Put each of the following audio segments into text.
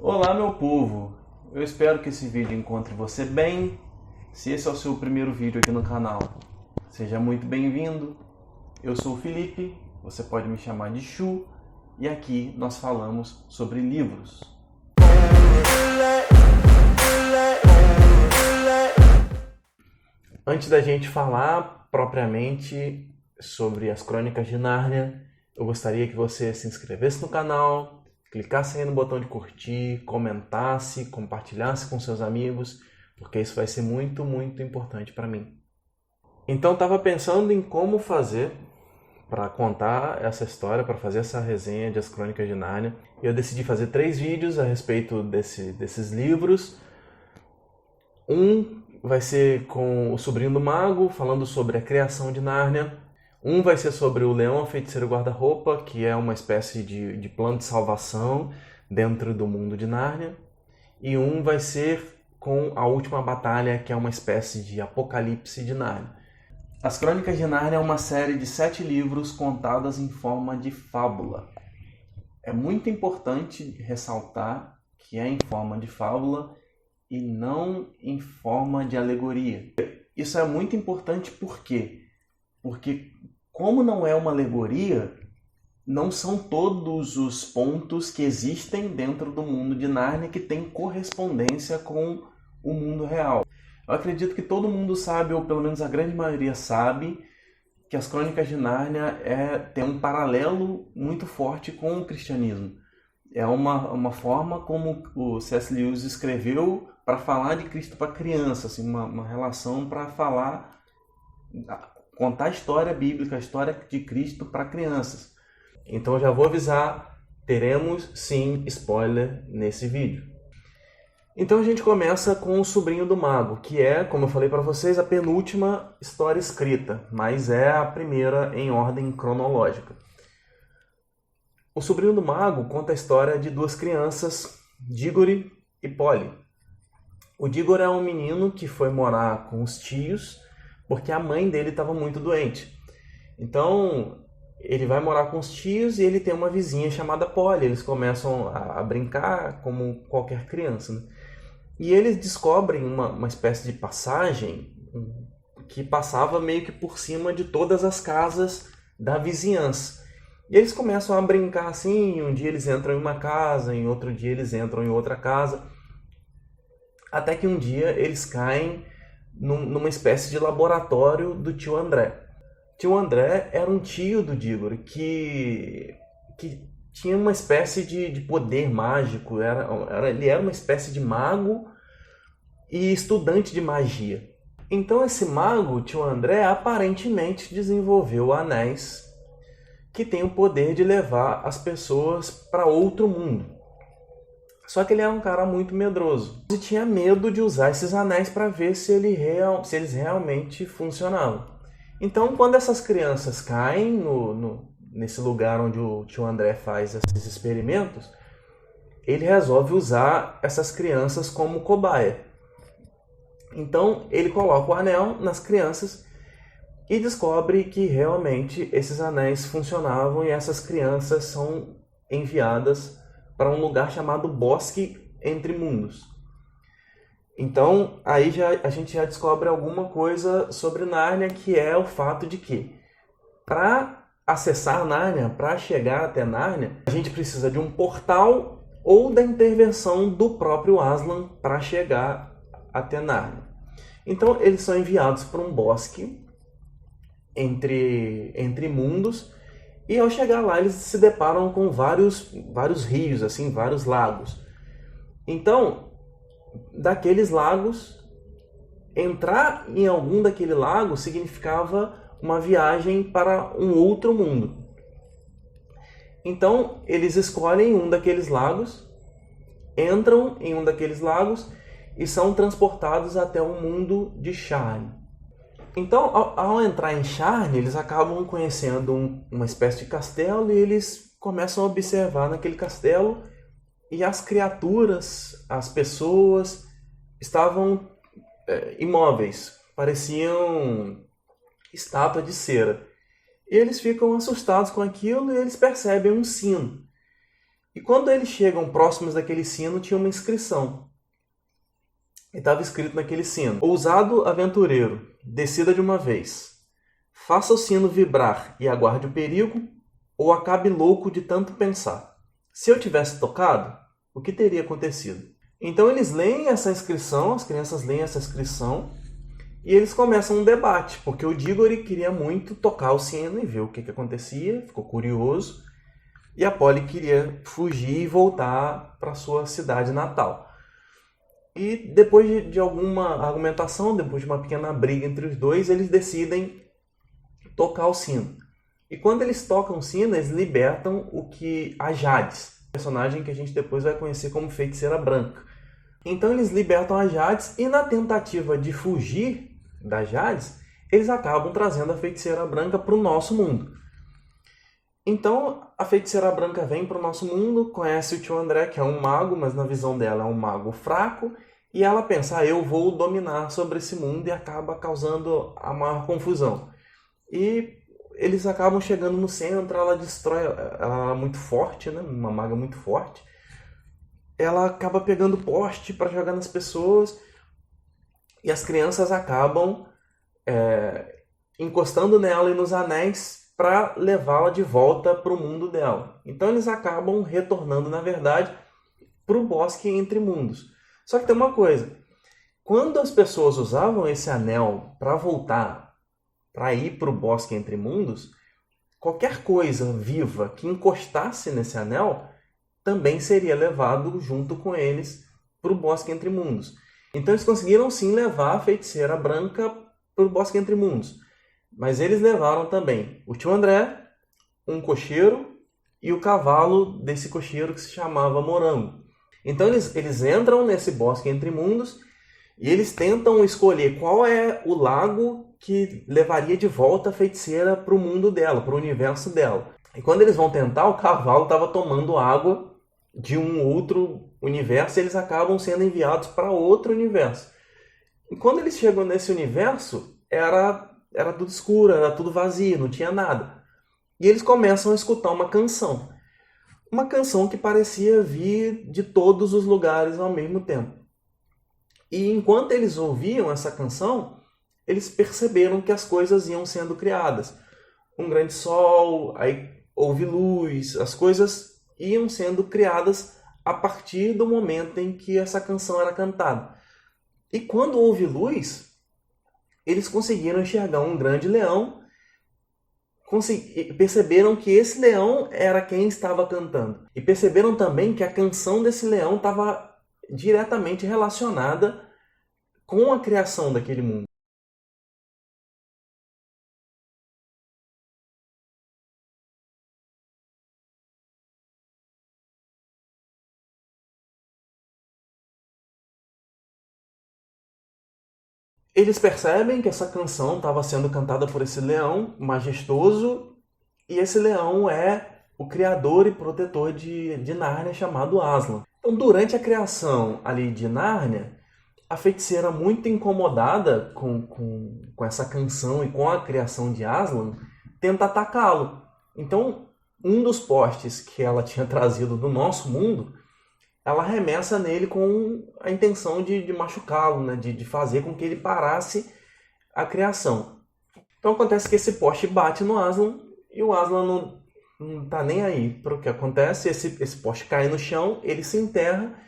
Olá, meu povo! Eu espero que esse vídeo encontre você bem. Se esse é o seu primeiro vídeo aqui no canal, seja muito bem-vindo. Eu sou o Felipe, você pode me chamar de Chu, e aqui nós falamos sobre livros. Antes da gente falar propriamente sobre as Crônicas de Nárnia, eu gostaria que você se inscrevesse no canal, clicasse aí no botão de curtir, comentasse, compartilhasse com seus amigos, porque isso vai ser muito, muito importante para mim. Então estava pensando em como fazer para contar essa história, para fazer essa resenha de As Crônicas de Nárnia. E eu decidi fazer 3 vídeos a respeito desses livros. Um vai ser com o Sobrinho do Mago, falando sobre a criação de Nárnia. Um vai ser sobre o Leão, a Feiticeira e o Guarda-Roupa, que é uma espécie de plano de salvação dentro do mundo de Nárnia. E um vai ser com a Última Batalha, que é uma espécie de apocalipse de Nárnia. As Crônicas de Nárnia é uma série de 7 livros contadas em forma de fábula. É muito importante ressaltar que é em forma de fábula e não em forma de alegoria. Isso é muito importante por quê? Porque como não é uma alegoria, não são todos os pontos que existem dentro do mundo de Nárnia que têm correspondência com o mundo real. Eu acredito que todo mundo sabe, ou pelo menos a grande maioria sabe, que as Crônicas de Nárnia tem um paralelo muito forte com o cristianismo. É uma forma como o C.S. Lewis escreveu para falar de Cristo para criança, assim, uma relação para contar a história bíblica, a história de Cristo para crianças. Então eu já vou avisar, teremos sim spoiler nesse vídeo. Então a gente começa com o Sobrinho do Mago, que é, como eu falei para vocês, a penúltima história escrita, mas é a primeira em ordem cronológica. O Sobrinho do Mago conta a história de 2 crianças, Dígore e Polly. O Dígore é um menino que foi morar com os tios porque a mãe dele estava muito doente. Então ele vai morar com os tios e ele tem uma vizinha chamada Polly. Eles começam a brincar como qualquer criança, né? E eles descobrem uma espécie de passagem que passava meio que por cima de todas as casas da vizinhança. E eles começam a brincar assim, um dia eles entram em uma casa, em outro dia eles entram em outra casa, até que um dia eles caem numa espécie de laboratório do tio André. Tio André era um tio do Dígore que tinha uma espécie de poder mágico, ele era uma espécie de mago e estudante de magia. Então esse mago, tio André, aparentemente desenvolveu anéis que têm o poder de levar as pessoas para outro mundo. Só que ele era um cara muito medroso e tinha medo de usar esses anéis para ver se eles realmente funcionavam. Então, quando essas crianças caem nesse lugar onde o tio André faz esses experimentos, ele resolve usar essas crianças como cobaia. Então, ele coloca o anel nas crianças e descobre que realmente esses anéis funcionavam e essas crianças são enviadas para um lugar chamado Bosque Entre Mundos. Então, aí a gente já descobre alguma coisa sobre Nárnia, que é o fato de que, para acessar Nárnia, para chegar até Nárnia, a gente precisa de um portal ou da intervenção do próprio Aslan para chegar até Nárnia. Então, eles são enviados para um bosque entre mundos, e ao chegar lá eles se deparam com vários rios, assim, vários lagos. Então, daqueles lagos, entrar em algum daquele lago significava uma viagem para um outro mundo. Então, eles escolhem um daqueles lagos, entram em um daqueles lagos e são transportados até o mundo de Sharn. Então, ao entrar em Sharn, eles acabam conhecendo uma espécie de castelo e eles começam a observar naquele castelo e as criaturas, as pessoas estavam imóveis, pareciam estátua de cera. E eles ficam assustados com aquilo e eles percebem um sino. E quando eles chegam próximos daquele sino, tinha uma inscrição. E estava escrito naquele sino: Ousado aventureiro, decida de uma vez. Faça o sino vibrar e aguarde o perigo, ou acabe louco de tanto pensar. Se eu tivesse tocado, o que teria acontecido? Então eles leem essa inscrição, as crianças leem essa inscrição, e eles começam um debate, porque o Digory queria muito tocar o sino e ver o que acontecia, ficou curioso, e a Polly queria fugir e voltar para sua cidade natal. E depois de alguma argumentação, depois de uma pequena briga entre os dois, eles decidem tocar o sino. E quando eles tocam o sino, eles libertam a Jadis, personagem que a gente depois vai conhecer como Feiticeira Branca. Então eles libertam a Jadis, e na tentativa de fugir da Jadis, eles acabam trazendo a Feiticeira Branca para o nosso mundo. Então a Feiticeira Branca vem para o nosso mundo, conhece o tio André, que é um mago, mas na visão dela é um mago fraco, e ela pensa: eu vou dominar sobre esse mundo, e acaba causando a maior confusão. E eles acabam chegando no centro, ela destrói, ela é muito forte, né? Uma maga muito forte. Ela acaba pegando poste para jogar nas pessoas, e as crianças acabam encostando nela e nos anéis para levá-la de volta para o mundo dela. Então eles acabam retornando, na verdade, para o bosque entre mundos. Só que tem uma coisa: quando as pessoas usavam esse anel para voltar, para ir para o bosque entre mundos, qualquer coisa viva que encostasse nesse anel também seria levado junto com eles para o bosque entre mundos. Então eles conseguiram sim levar a Feiticeira Branca para o bosque entre mundos. Mas eles levaram também o tio André, um cocheiro e o cavalo desse cocheiro que se chamava Morango. Então eles entram nesse bosque entre mundos e eles tentam escolher qual é o lago que levaria de volta a feiticeira para o mundo dela, para o universo dela. E quando eles vão tentar, o cavalo estava tomando água de um outro universo, e eles acabam sendo enviados para outro universo. E quando eles chegam nesse universo, era tudo escuro, era tudo vazio, não tinha nada. E eles começam a escutar uma canção. Uma canção que parecia vir de todos os lugares ao mesmo tempo. E enquanto eles ouviam essa canção, eles perceberam que as coisas iam sendo criadas. Um grande sol, aí houve luz, as coisas iam sendo criadas a partir do momento em que essa canção era cantada. E quando houve luz, eles conseguiram enxergar um grande leão, perceberam que esse leão era quem estava cantando. E perceberam também que a canção desse leão estava diretamente relacionada com a criação daquele mundo. Eles percebem que essa canção estava sendo cantada por esse leão majestoso, e esse leão é o criador e protetor de Nárnia, chamado Aslan. Então, durante a criação ali de Nárnia, a feiticeira, muito incomodada com essa canção e com a criação de Aslan, tenta atacá-lo. Então, um dos postes que ela tinha trazido do nosso mundo, ela arremessa nele com a intenção de machucá-lo, né? de fazer com que ele parasse a criação. Então acontece que esse poste bate no Aslan, e o Aslan não está nem aí para o que acontece. Esse poste cai no chão, ele se enterra,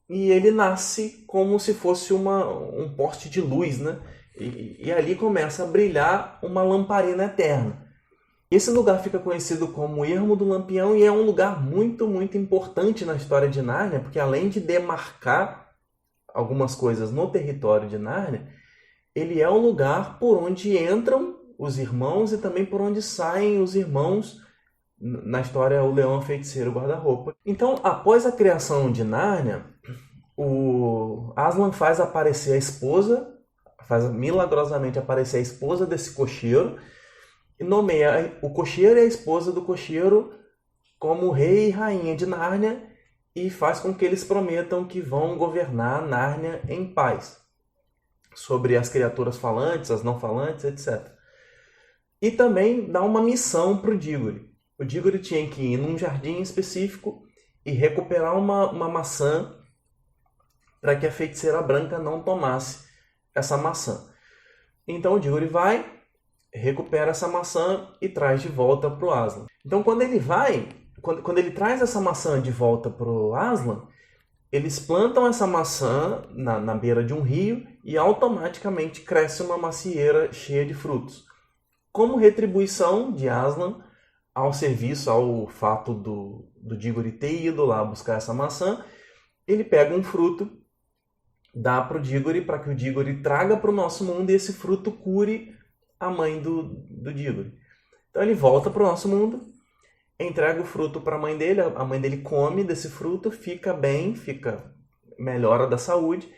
e ele nasce como se fosse um poste de luz, né? E ali começa a brilhar uma lamparina eterna. Esse lugar fica conhecido como Ermo do Lampião, e é um lugar muito, muito importante na história de Nárnia, porque além de demarcar algumas coisas no território de Nárnia, ele é um lugar por onde entram os irmãos e também por onde saem os irmãos. Na história, o leão, a feiticeira, o guarda-roupa. Então, após a criação de Nárnia, o Aslan faz aparecer a esposa, faz milagrosamente aparecer a esposa desse cocheiro, e nomeia o cocheiro e a esposa do cocheiro como rei e rainha de Nárnia, e faz com que eles prometam que vão governar Nárnia em paz, sobre as criaturas falantes, as não falantes, etc. E também dá uma missão para o Digory. O Digory tinha que ir num jardim específico e recuperar uma maçã para que a feiticeira branca não tomasse essa maçã. Então o Diggory vai, recupera essa maçã e traz de volta para o Aslan. Então quando ele traz essa maçã de volta para o Aslan, eles plantam essa maçã na beira de um rio e automaticamente cresce uma macieira cheia de frutos. Como retribuição de Aslan ao serviço, ao fato do Diggory ter ido lá buscar essa maçã, ele pega um fruto, dá para o Diggory para que o Diggory traga para o nosso mundo e esse fruto cure a mãe do Diggory. Então ele volta para o nosso mundo, entrega o fruto para a mãe dele come desse fruto, fica bem, melhora da saúde.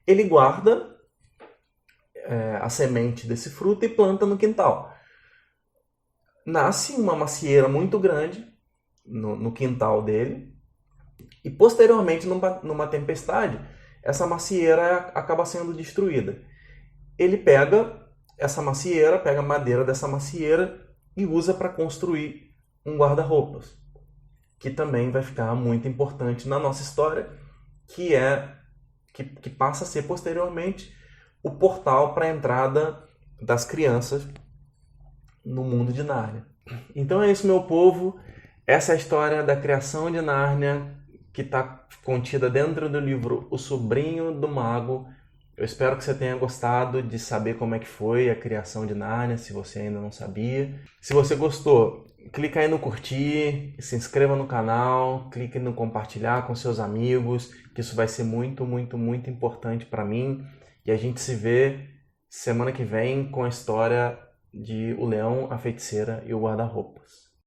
Ele guarda a semente desse fruto e planta no quintal. Nasce uma macieira muito grande no quintal dele e posteriormente numa tempestade essa macieira acaba sendo destruída. Ele pega essa macieira, pega a madeira dessa macieira e usa para construir um guarda-roupas, que também vai ficar muito importante na nossa história, que passa a ser posteriormente o portal para a entrada das crianças no mundo de Nárnia. Então é isso, meu povo. Essa é a história da criação de Nárnia, que está contida dentro do livro O Sobrinho do Mago. Eu espero que você tenha gostado de saber como é que foi a criação de Nárnia, se você ainda não sabia. Se você gostou, clica aí no curtir, se inscreva no canal, clique no compartilhar com seus amigos, que isso vai ser muito, muito, muito importante para mim. E a gente se vê semana que vem com a história de O Leão, a Feiticeira e o Guarda-Roupas.